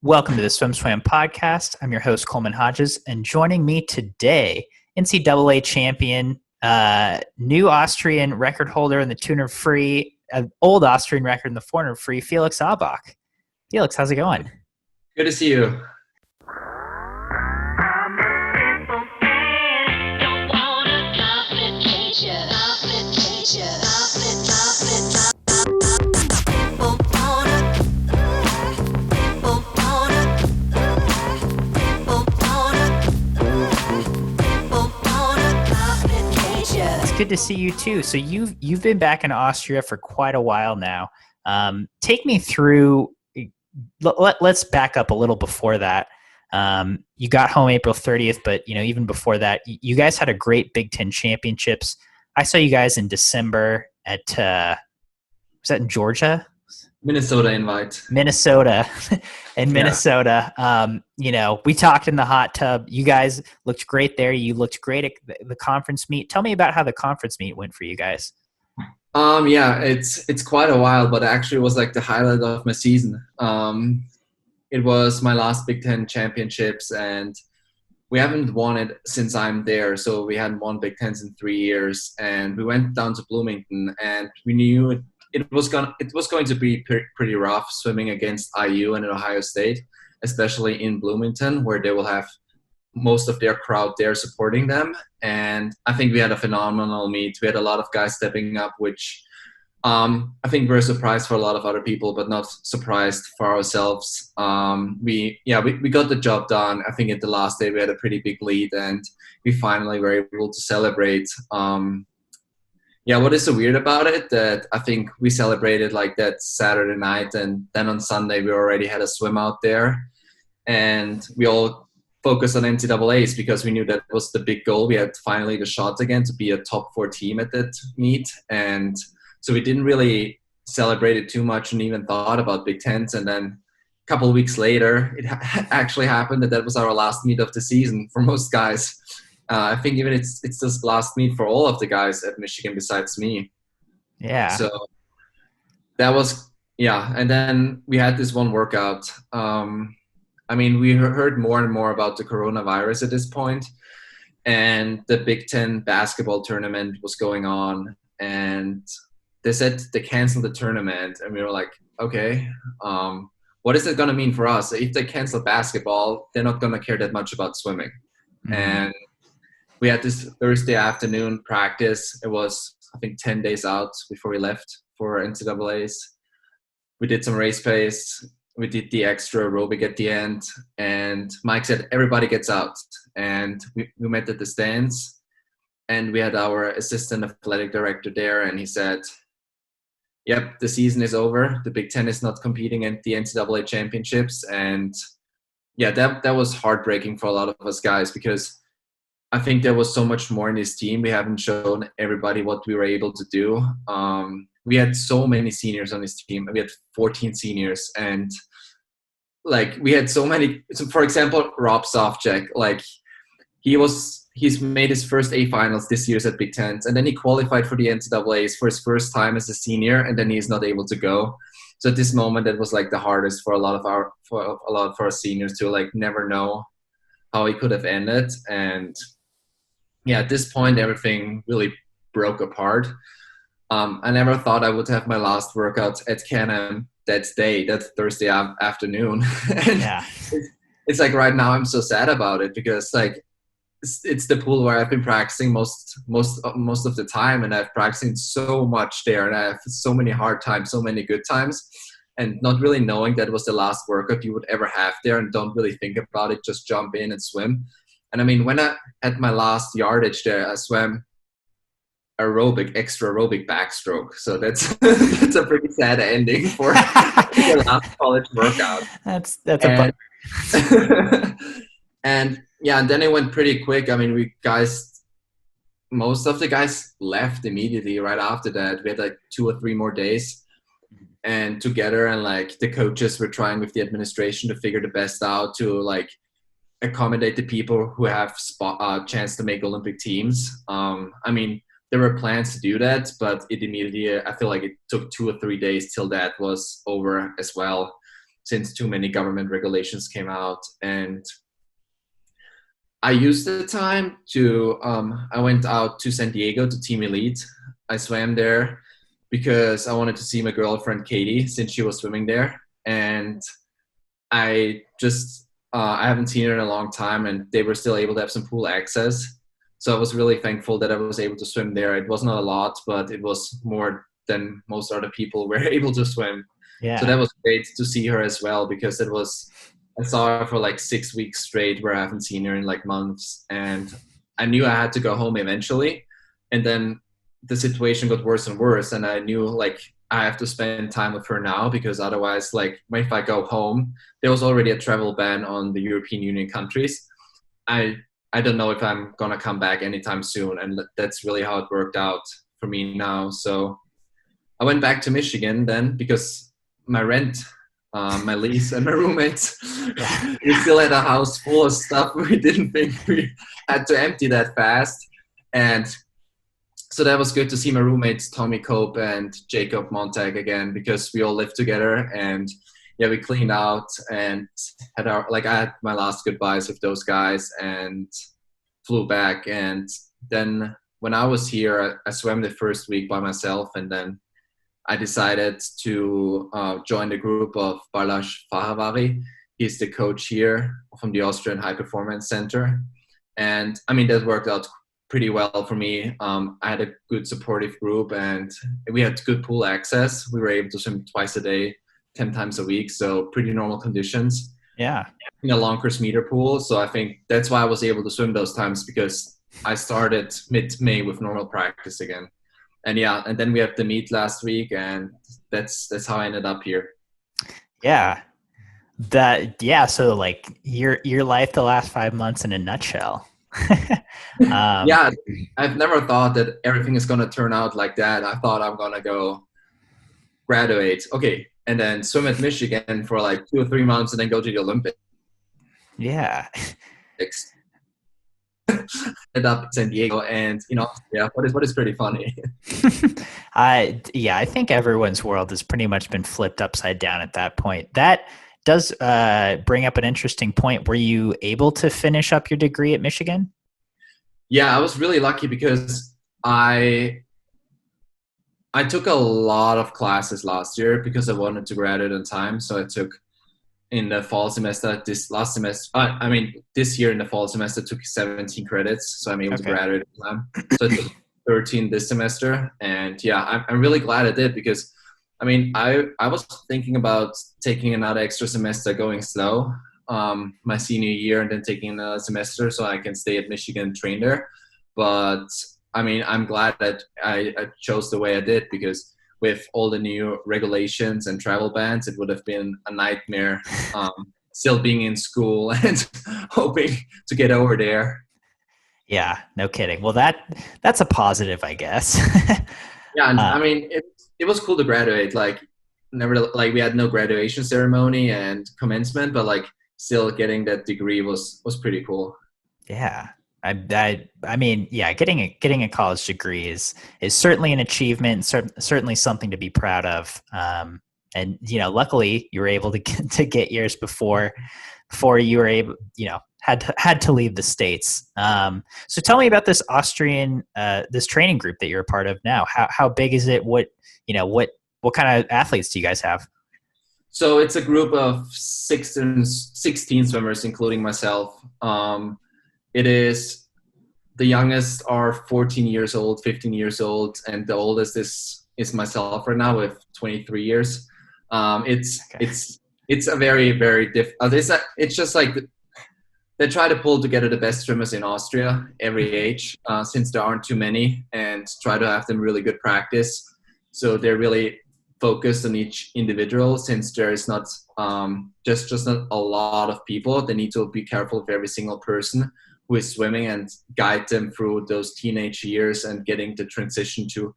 Welcome to the SwimSwam podcast. I'm your host, Coleman Hodges, and joining me today, NCAA champion, new Austrian record holder in the 200 free, old Austrian record in the 400 free, Felix Aubock. Felix, how's it going? Good to see you. Good to see you too. So you've been back in Austria for quite a while now. Take me through. Let's back up a little before that. You got home April 30th, but even before that, you guys had a great Big Ten championships. I saw you guys in December at was that in Georgia? Minnesota invite. Minnesota. We talked in the hot tub. You guys looked great there. You looked great at the conference meet. Tell me about how the conference meet went for you guys. It's quite a while, but actually it was like the highlight of my season. It was my last Big Ten championships, and we haven't won it since I'm there. So we hadn't won Big Tens in 3 years, and we went down to Bloomington, and we knew it was going to be pretty rough swimming against IU and Ohio State, especially in Bloomington, where they will have most of their crowd there supporting them. And I think we had a phenomenal meet. We had a lot of guys stepping up, which I think we're surprised for a lot of other people, but not surprised for ourselves. We got the job done. I think at the last day we had a pretty big lead, and we finally were able to celebrate. What is so weird about it that I think we celebrated like that Saturday night, and then on Sunday we already had a swim out there, and we all focused on NCAAs because we knew that was the big goal. We had finally the shot again to be a top 4 team at that meet, and so we didn't really celebrate it too much and even thought about Big Tens. And then a couple of weeks later, it actually happened that was our last meet of the season for most guys. I think even it's this last meet for all of the guys at Michigan besides me. Yeah. So that was, and then we had this one workout. We heard more and more about the coronavirus at this point, and the Big Ten basketball tournament was going on, and they said they canceled the tournament, and we were like, okay, what is it going to mean for us? If they cancel basketball, they're not going to care that much about swimming. Mm-hmm. And we had this Thursday afternoon practice. It was, I think, 10 days out before we left for NCAAs. We did some race pace. We did the extra aerobic at the end. And Mike said, everybody gets out. And we met at the stands. And we had our assistant athletic director there. And he said, yep, the season is over. The Big Ten is not competing at the NCAA championships. And that was heartbreaking for a lot of us guys, because I think there was so much more in this team. We haven't shown everybody what we were able to do. We had so many seniors on this team. We had 14 seniors, and we had so many. So for example, Rob Sofcek, he's made his first A finals this year at Big Tens, and then he qualified for the NCAAs for his first time as a senior, and then he's not able to go. So at this moment, it was the hardest for a lot of our seniors to never know how he could have ended. And at this point, everything really broke apart. I never thought I would have my last workout at Can-Am that Thursday afternoon. And it's right now I'm so sad about it, because it's the pool where I've been practicing most of the time, and I've practiced so much there, and I have so many hard times, so many good times, and not really knowing that was the last workout you would ever have there, and don't really think about it, just jump in and swim. And when I had my last yardage there, I swam extra aerobic backstroke. So that's that's a pretty sad ending for the last college workout. That's a and then it went pretty quick. Most of the guys left immediately right after that. We had 2 or 3 more days and together, and the coaches were trying with the administration to figure the best out to accommodate the people who have chance to make Olympic teams. There were plans to do that, but it immediately, I feel like it took 2 or 3 days till that was over as well. since too many government regulations came out. And I used the time to, I went out to San Diego to Team Elite. I swam there because I wanted to see my girlfriend Katie since she was swimming there. And I haven't seen her in a long time, and they were still able to have some pool access. So I was really thankful that I was able to swim there. It was not a lot, but it was more than most other people were able to swim. Yeah. So that was great to see her as well, because I saw her for like 6 weeks straight where I haven't seen her in like months. And I knew I had to go home eventually. And then the situation got worse and worse. And I knew like I have to spend time with her now, because otherwise, like if I go home, there was already a travel ban on the European Union countries. I don't know if I'm going to come back anytime soon. And that's really how it worked out for me now. So I went back to Michigan then, because my rent, my lease, and my roommates, we still had a house full of stuff. We didn't think we had to empty that fast. And so that was good to see my roommates, Tommy Cope and Jacob Montag, again, because we all lived together. And yeah, we cleaned out and I had my last goodbyes with those guys and flew back. And then when I was here, I swam the first week by myself, and then I decided to join the group of Balázs Fahavari. He's the coach here from the Austrian High Performance Center. And I mean, that worked out pretty well for me. I had a good supportive group, and we had good pool access. We were able to swim twice a day, 10 times a week. So pretty normal conditions. Yeah. In a long course meter pool. So I think that's why I was able to swim those times, because I started mid-May with normal practice again. And yeah, and then we have the meet last week, and that's how I ended up here. Yeah. So like your life the last 5 months in a nutshell. Yeah, I've never thought that everything is going to turn out like that. I thought I'm going to go graduate, okay, and then swim at Michigan for like 2 or 3 months, and then go to the Olympics. Yeah. Ended up in San Diego, and what is pretty funny. I think everyone's world has pretty much been flipped upside down at that point. That does bring up an interesting point. Were you able to finish up your degree at Michigan? Yeah, I was really lucky because I took a lot of classes last year because I wanted to graduate on time. So I took in the fall semester, this year in the fall semester, took 17 credits. So I'm able to graduate on time. So I took 13 this semester. And yeah, I'm really glad I did, because I mean, I was thinking about taking another extra semester going slow my senior year, and then taking another semester so I can stay at Michigan and train there. But I mean, I'm glad that I chose the way I did, because with all the new regulations and travel bans, it would have been a nightmare still being in school and hoping to get over there. Yeah, no kidding. Well, that's a positive, I guess. Yeah, and I mean, it was cool to graduate. Like, we had no graduation ceremony and commencement, but like still getting that degree was pretty cool. Yeah. I mean, yeah, getting a college degree is certainly an achievement, certainly something to be proud of. And luckily you were able to get yours before you were able, had to leave the States. So tell me about this Austrian this training group that you're a part of now. How big is it? What kind of athletes do you guys have? So it's a group of 16 swimmers, including myself. It is, the youngest are 14 years old, 15 years old, and the oldest is myself right now with 23 years. It's a very, very it's just like they try to pull together the best swimmers in Austria every age, since there aren't too many, and try to have them really good practice. So they're really focused on each individual, since there is not just not a lot of people. They need to be careful of every single person who is swimming and guide them through those teenage years and getting the transition to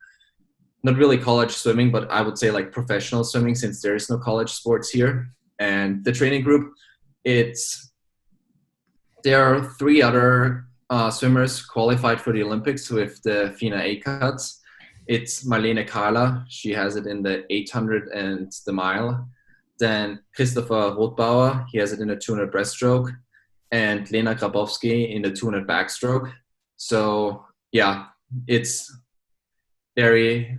not really college swimming, but I would say like professional swimming, since there is no college sports here. And the training group, there are 3 other swimmers qualified for the Olympics with the FINA A cuts. It's Marlene Carla. She has it in the 800 and the mile. then Christopher Rothbauer, he has it in the 200 breaststroke, and Lena Grabowski in the 200 backstroke. So yeah, it's very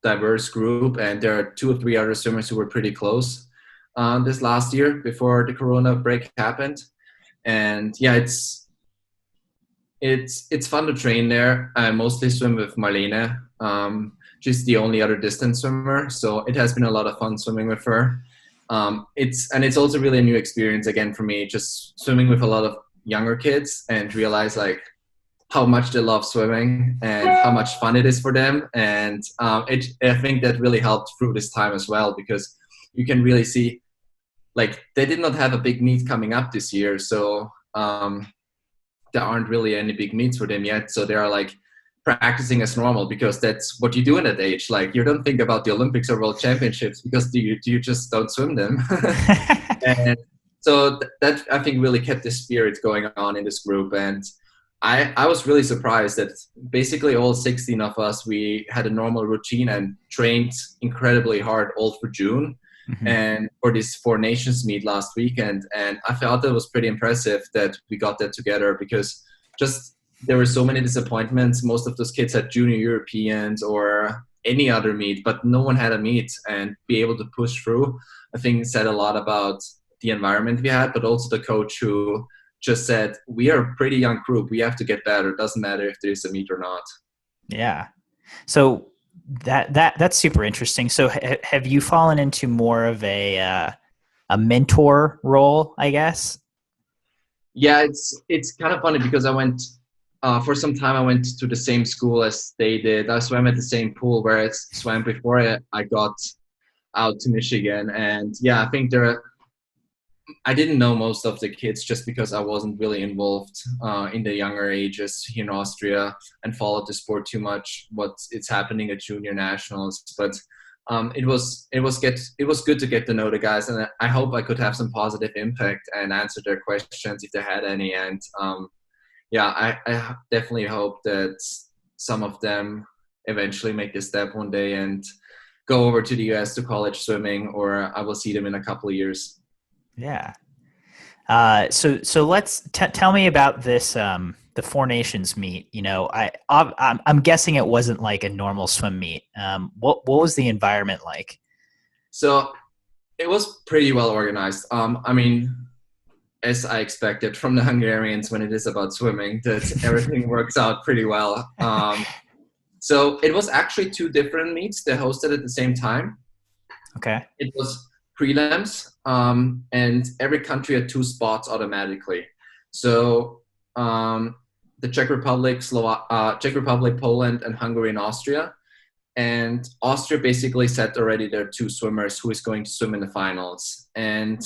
diverse group, and there are 2 or 3 other swimmers who were pretty close this last year before the Corona break happened. And yeah, it's fun to train there. I mostly swim with Marlene. She's the only other distance swimmer, so it has been a lot of fun swimming with her. It's also really a new experience again for me, just swimming with a lot of younger kids and realize like how much they love swimming and how much fun it is for them. And I think that really helped through this time as well, because you can really see like they did not have a big meet coming up this year, so there aren't really any big meets for them yet. So they are like practicing as normal, because that's what you do in that age. Like you don't think about the Olympics or World Championships, because you just don't swim them. And so that I think really kept the spirit going on in this group. And I was really surprised that basically all 16 of us, we had a normal routine and trained incredibly hard all through June. Mm-hmm. And for this Four Nations meet last weekend. And I felt that was pretty impressive that we got that together, because just there were so many disappointments. Most of those kids had junior Europeans or any other meet, but no one had a meet, and be able to push through, I think said a lot about the environment we had, but also the coach who just said, we are a pretty young group. We have to get better. It doesn't matter if there's a meet or not. Yeah. So that's super interesting. So have you fallen into more of a mentor role, I guess? Yeah, it's kind of funny, because I went for some time. I went to the same school as they did. I swam at the same pool where I swam before I got out to Michigan. And yeah, I think I didn't know most of the kids, just because I wasn't really involved in the younger ages here in Austria and followed the sport too much. It's happening at junior nationals, but it was good to get to know the guys, and I hope I could have some positive impact and answer their questions if they had any. And yeah, I definitely hope that some of them eventually make this step one day and go over to the US to college swimming, or I will see them in a couple of years. Yeah. So let's tell me about this, the Four Nations meet. You know, I'm guessing it wasn't like a normal swim meet. What was the environment like? So it was pretty well organized. I mean, as I expected from the Hungarians when it is about swimming, that everything works out pretty well. So it was actually 2 different meets they hosted at the same time. Okay. It was prelims, and every country had 2 spots automatically. So the Czech Republic, Poland, and Hungary and Austria. And Austria basically set already their 2 swimmers who is going to swim in the finals. And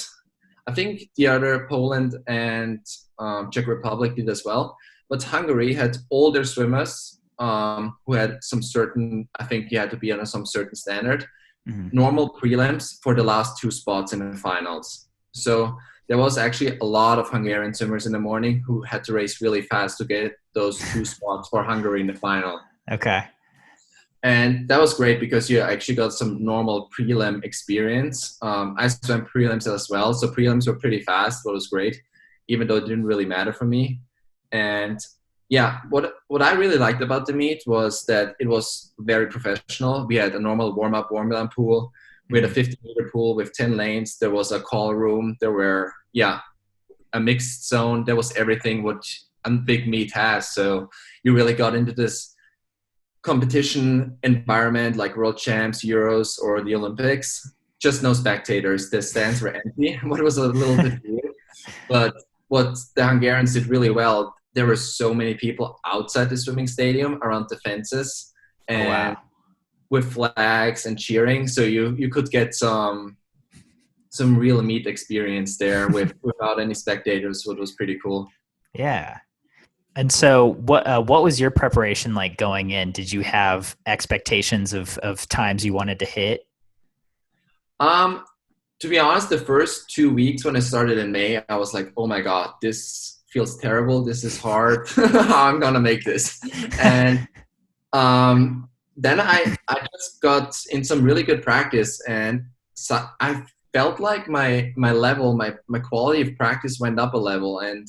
I think the other Poland and Czech Republic did as well. But Hungary had all their swimmers who had some certain, I think you had to be on some certain standard, normal prelims for the last 2 spots in the finals. So there was actually a lot of Hungarian swimmers in the morning who had to race really fast to get those 2 spots for Hungary in the final. Okay. And that was great, because you actually got some normal prelim experience. I swam prelims as well, so prelims were pretty fast, but it was great, even though it didn't really matter for me. And yeah, what I really liked about the meet was that it was very professional. We had a normal warm-up, warm-down pool. We had a 50-meter pool with 10 lanes. There was a call room. There were, a mixed zone. There was everything what a big meet has. So you really got into this competition environment like World Champs, Euros, or the Olympics. Just no spectators. The stands were empty, what was a little bit weird. But what the Hungarians did really well, there were so many people outside the swimming stadium around the fences, and with flags and cheering. So you could get some real meet experience there without any spectators, which was pretty cool. Yeah. And so what was your preparation like going in? Did you have expectations of times you wanted to hit? To be honest, the first 2 weeks when I started in May, I was like, oh my God, this feels terrible. This is hard. How I'm going to make this. And then I just got in some really good practice, and so felt like my level, my quality of practice went up a level, and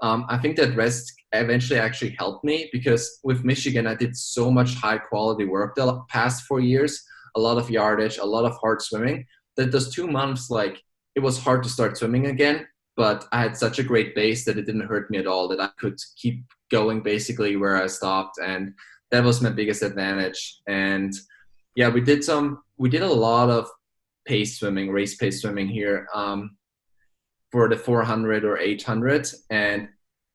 I think that rest eventually actually helped me because with Michigan, I did so much high quality work the past 4 years, a lot of yardage, a lot of hard swimming, that those 2 months, like, it was hard to start swimming again, but I had such a great base that it didn't hurt me at all, that I could keep going basically where I stopped. And that was my biggest advantage. And yeah, we did a lot of pace swimming, race pace swimming here. For the 400 or 800, and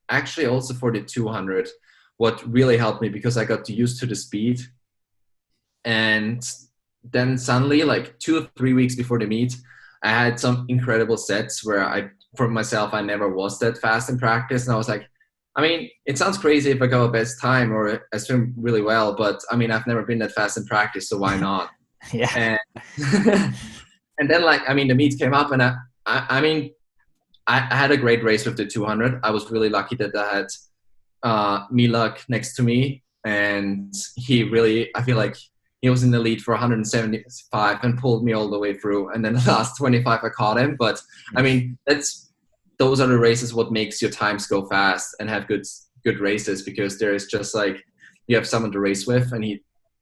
actually also for the 200. What really helped me, because I got used to the speed, and then suddenly, like 2 or 3 weeks before the meet, I had some incredible sets where for myself, I never was that fast in practice, and I was like, I mean, it sounds crazy if I go a best time or I swim really well, but I mean, I've never been that fast in practice, so why not? Yeah. And and then, like, I mean, the meet came up, and I mean, I had a great race with the 200. I was really lucky that I had Milak next to me, and he really, I feel like he was in the lead for 175 and pulled me all the way through. And then the last 25, I caught him. But I mean, those are the races what makes your times go fast and have good races, because there is just like, you have someone to race with, and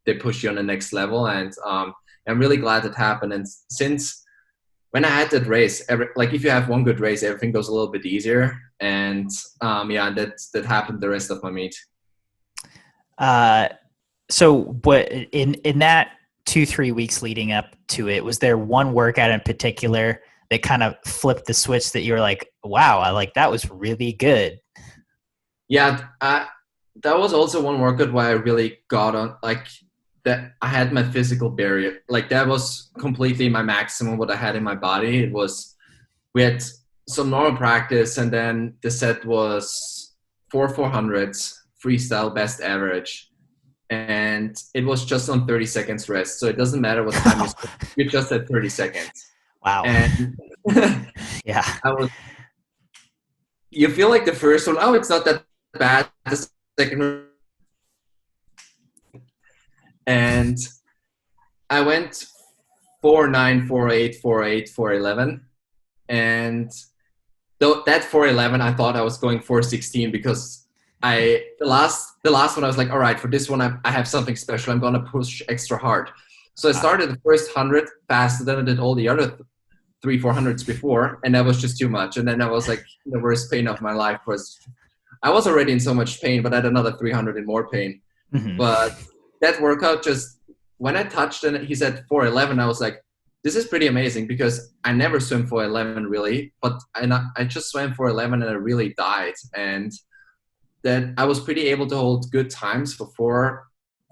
they push you on the next level. And I'm really glad it happened. And since when I had that race, like, if you have one good race, everything goes a little bit easier. And yeah, that happened the rest of my meet. So what in that 2-3 weeks leading up to it, was there one workout in particular that kind of flipped the switch that you were like, wow, that was really good? Yeah, that was also one workout where I really got on, like, that I had my physical barrier. Like, that was completely my maximum what I had in my body. We had some normal practice, and then the set was 400s freestyle best average, and it was just on 30 seconds rest. So it doesn't matter what time you're just at 30 seconds. Wow. And yeah, you feel like the first one, oh, it's not that bad. The second one, and I went 4.9, 4.8, 4.8, 4.11, and that 4.11, I thought I was going 4.16, because the last one I was like, all right, for this one I have something special. I'm gonna push extra hard. So I started the first 100 faster than I did all the other 300-400s before, and that was just too much. And then I was like, the worst pain of my life I was already in so much pain, but I had another 300 in more pain. Mm-hmm. But that workout, just when I touched and he said 4.11, I was like, this is pretty amazing, because I never swim 4.11 really, but I just swam 4.11 and I really died. And then I was pretty able to hold good times for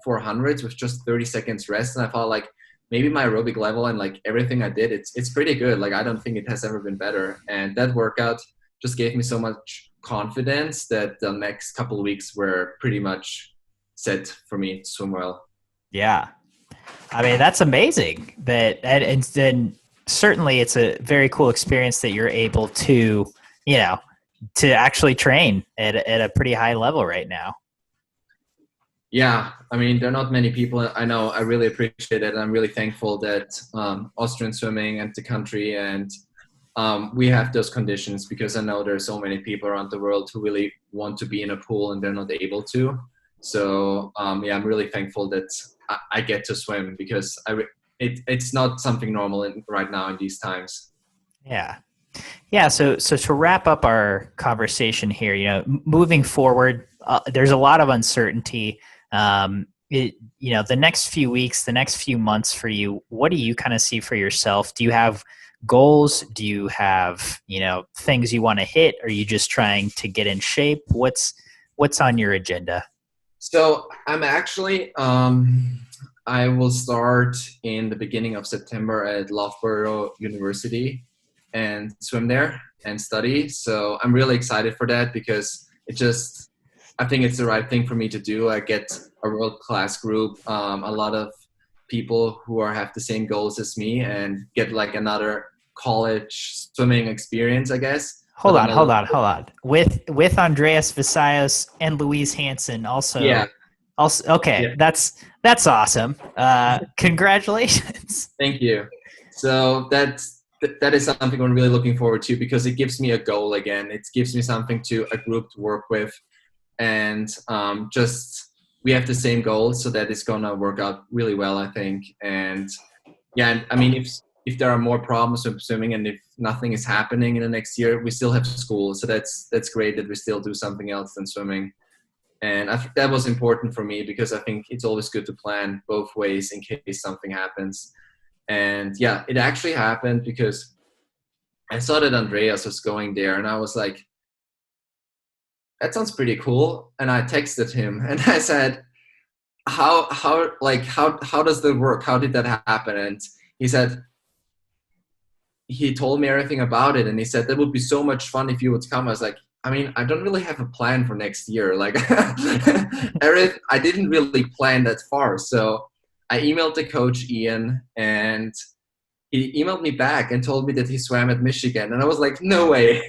400s with just 30 seconds rest. And I felt like maybe my aerobic level and like everything I did, it's pretty good. Like, I don't think it has ever been better. And that workout just gave me so much confidence that the next couple of weeks were pretty much set for me to swim well. Yeah. I mean, that's amazing. And then certainly it's a very cool experience that you're able to, to actually train at a pretty high level right now. Yeah, I mean, there are not many people I know. I really appreciate it. I'm really thankful that Austrian swimming and the country and we have those conditions, because I know there's so many people around the world who really want to be in a pool and they're not able to. So yeah, I'm really thankful that I get to swim, because it's not something normal right now in these times. Yeah. So to wrap up our conversation here, moving forward, there's a lot of uncertainty. The next few weeks, the next few months for you, what do you kind of see for yourself? Do you have goals? Do you have, things you want to hit? Are you just trying to get in shape? What's on your agenda? So I'm actually, I will start in the beginning of September at Loughborough University and swim there and study. So I'm really excited for that, because I think it's the right thing for me to do. I get a world-class group, a lot of people who have the same goals as me, and get like another college swimming experience, I guess. Hold on. With Andreas Visayos and Louise Hansen also. Yeah. Okay. Yeah. That's awesome. Congratulations. Thank you. So that is something I'm really looking forward to, because it gives me a goal again. It gives me something a group to work with, and just we have the same goals, so that it's gonna work out really well, I think. And yeah, I mean, if there are more problems with swimming and if nothing is happening in the next year, we still have school, so that's great that we still do something else than swimming. And I think that was important for me, because I think it's always good to plan both ways in case something happens. And yeah, it actually happened, because I saw that Andreas was going there, and I was like, that sounds pretty cool. And I texted him and I said, how does that work? How did that happen? And he said, he told me everything about it, and he said that would be so much fun if you would come. I was like, I mean, I don't really have a plan for next year. Like, I didn't really plan that far. So I emailed the coach, Ian, and he emailed me back and told me that he swam at Michigan. And I was like, no way.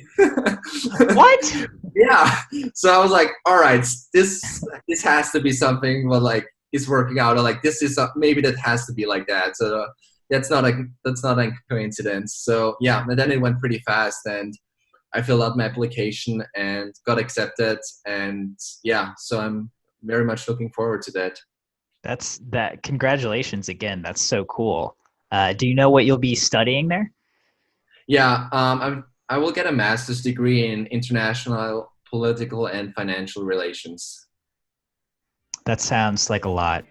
What? Yeah. So I was like, all right, this has to be something, but like, it's working out. Or like, this is maybe that has to be like that. So that's not a coincidence. So yeah, and then it went pretty fast, and I filled out my application and got accepted. And yeah, so I'm very much looking forward to that. Congratulations again. That's so cool. Do you know what you'll be studying there? Yeah, I will get a master's degree in international political and financial relations. That sounds like a lot.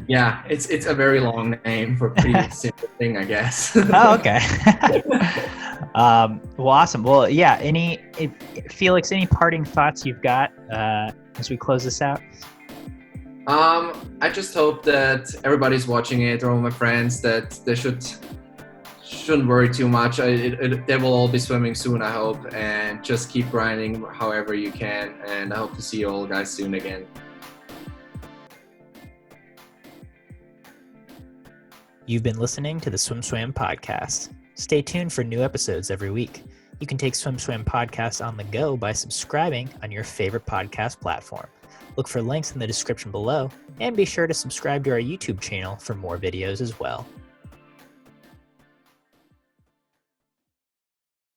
Yeah, it's a very long name for a pretty simple thing, I guess. Oh, okay. Well, awesome. Well, yeah. Felix, any parting thoughts you've got as we close this out? I just hope that everybody's watching it, or all my friends, that they shouldn't worry too much. They will all be swimming soon, I hope, and just keep grinding however you can. And I hope to see you all guys soon again. You've been listening to the SwimSwam podcast. Stay tuned for new episodes every week. You can take SwimSwam podcast on the go by subscribing on your favorite podcast platform. Look for links in the description below, and be sure to subscribe to our YouTube channel for more videos as well.